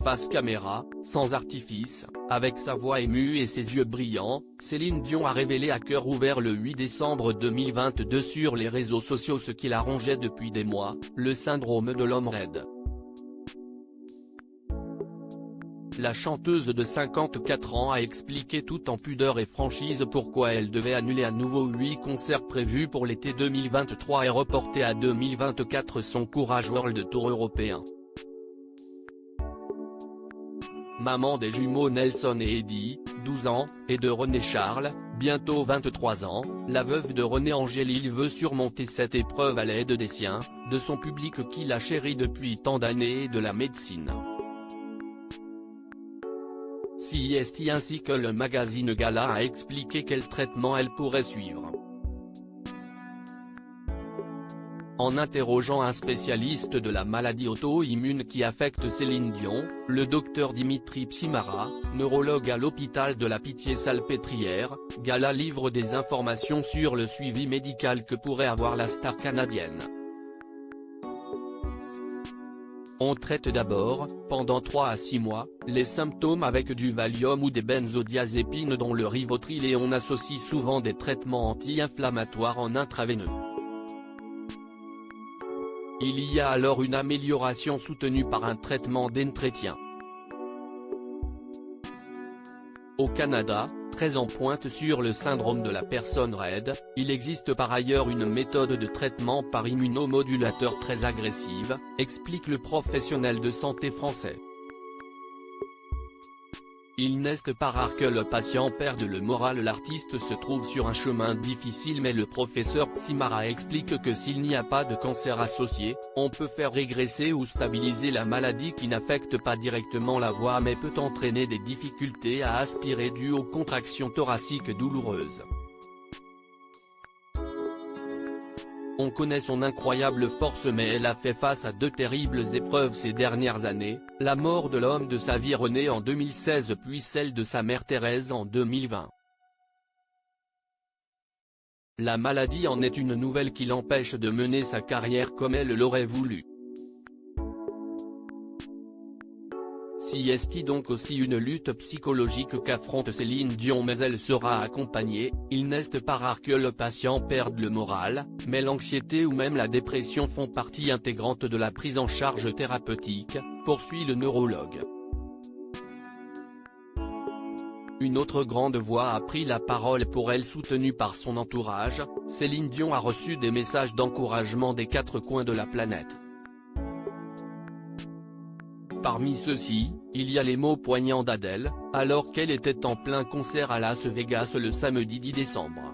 face caméra, sans artifice, avec sa voix émue et ses yeux brillants, Céline Dion a révélé à cœur ouvert le 8 décembre 2022 sur les réseaux sociaux ce qui la rongeait depuis des mois, le syndrome de l'homme raide. La chanteuse de 54 ans a expliqué tout en pudeur et franchise pourquoi elle devait annuler à nouveau 8 concerts prévus pour l'été 2023 et reporter à 2024 son Courage World Tour européen. Maman des jumeaux Nelson et Eddie, 12 ans, et de René Charles, bientôt 23 ans, la veuve de René Angélil veut surmonter cette épreuve à l'aide des siens, de son public qui la chérit depuis tant d'années et de la médecine. CIST ainsi que le magazine Gala a expliqué quel traitement elle pourrait suivre. En interrogeant un spécialiste de la maladie auto-immune qui affecte Céline Dion, le docteur Dimitri Psimara, neurologue à l'hôpital de la Pitié-Salpêtrière, Gala livre des informations sur le suivi médical que pourrait avoir la star canadienne. On traite d'abord, pendant 3 à 6 mois, les symptômes avec du Valium ou des benzodiazépines dont le Rivotril et on associe souvent des traitements anti-inflammatoires en intraveineux. Il y a alors une amélioration soutenue par un traitement d'entretien. Au Canada, très en pointe sur le syndrome de la personne raide, il existe par ailleurs une méthode de traitement par immunomodulateur très agressive, explique le professionnel de santé français. Il n'est pas rare que le patient perde le moral. L'artiste se trouve sur un chemin difficile mais le professeur Psimara explique que s'il n'y a pas de cancer associé, on peut faire régresser ou stabiliser la maladie qui n'affecte pas directement la voix mais peut entraîner des difficultés à aspirer dues aux contractions thoraciques douloureuses. On connaît son incroyable force mais elle a fait face à 2 terribles épreuves ces dernières années, la mort de l'homme de sa vie René en 2016 puis celle de sa mère Thérèse en 2020. La maladie en est une nouvelle qui l'empêche de mener sa carrière comme elle l'aurait voulu. CIST donc aussi une lutte psychologique qu'affronte Céline Dion mais elle sera accompagnée, il n'est pas rare que le patient perde le moral, mais l'anxiété ou même la dépression font partie intégrante de la prise en charge thérapeutique, poursuit le neurologue. Une autre grande voix a pris la parole pour elle soutenue par son entourage, Céline Dion a reçu des messages d'encouragement des 4 coins de la planète. Parmi ceux-ci, il y a les mots poignants d'Adèle, alors qu'elle était en plein concert à Las Vegas le samedi 10 décembre.